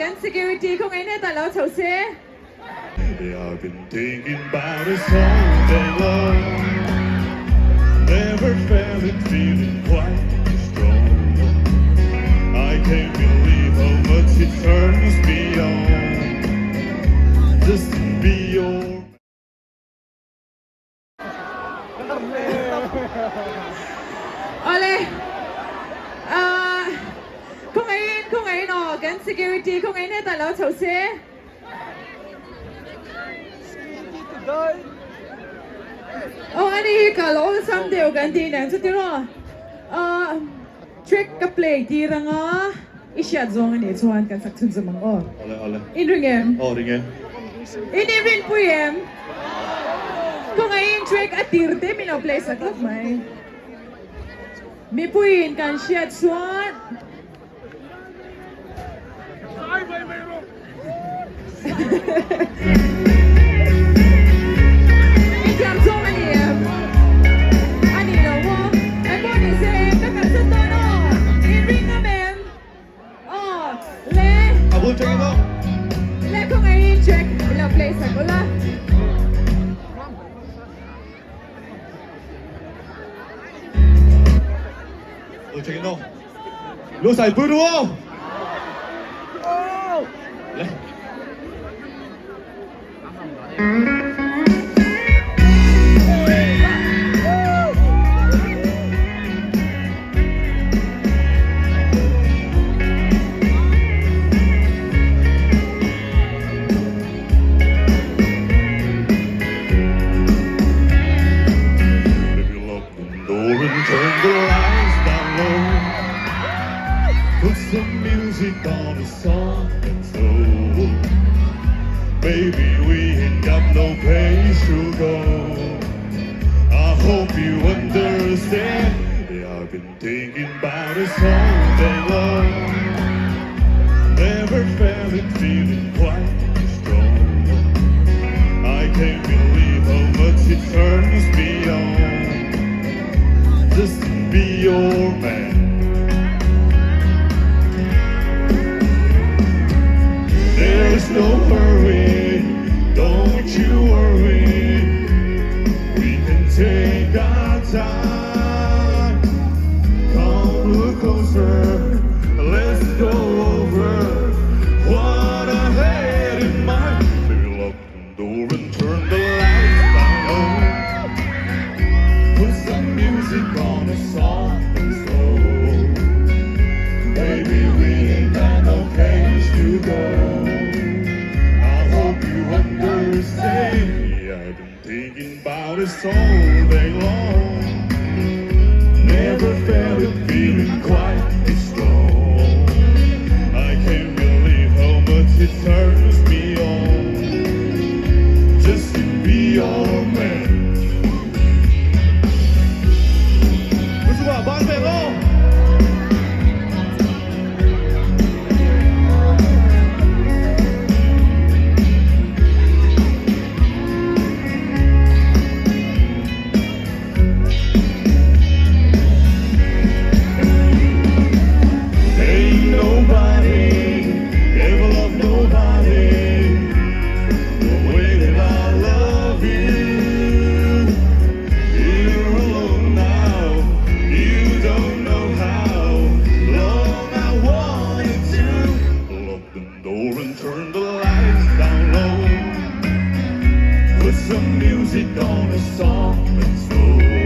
Can security kung ay natalaw sa use? I've been thinking about us all day long. Never felt it feeling quite strong. I can't believe how much it turns me on. Just to be your. Ole, kung ay no, can security kung ay natalaw sa use? 아니 갈로 삼대오 간디는 저기로 트랙 카플레이 디랑아 이시아 종아니 조한 간 삭춘 좀 먹어 Ole. 인ring엠 Ringen. 이니빈 puiem kung ay trek atirte mino place sa club may mi puin kan siya suat Ikam zomani ani no wo ay boni se kakatsuto no inring namen le Abul check it out. le kung ay check mino place sa kula Check it out. Lô xài bữa đúng không? Lên. Baby, lock the door and turn the lights down low. Put some music on a soft and slow. Baby, we ain't got no place to go. I hope you understand. Yeah, I've been thinking about us all day long. Never felt it feeling quite strong. I can't believe how much it turns me on. Just to be your man. There's no hurry, don't you worry. We can take our time. Come look closer, let's go over what I had in mind. Baby, lock the door and turn the lights down low. Put some music on a soft and slow. Baby, we ain't got no place to go. Understand. Yeah, I've been thinking about it all day long. Never felt it feeling quite this strong. I can't believe how much it turns me on. Just to be your man. What's up, Bandelo? Some music on a soft and slow.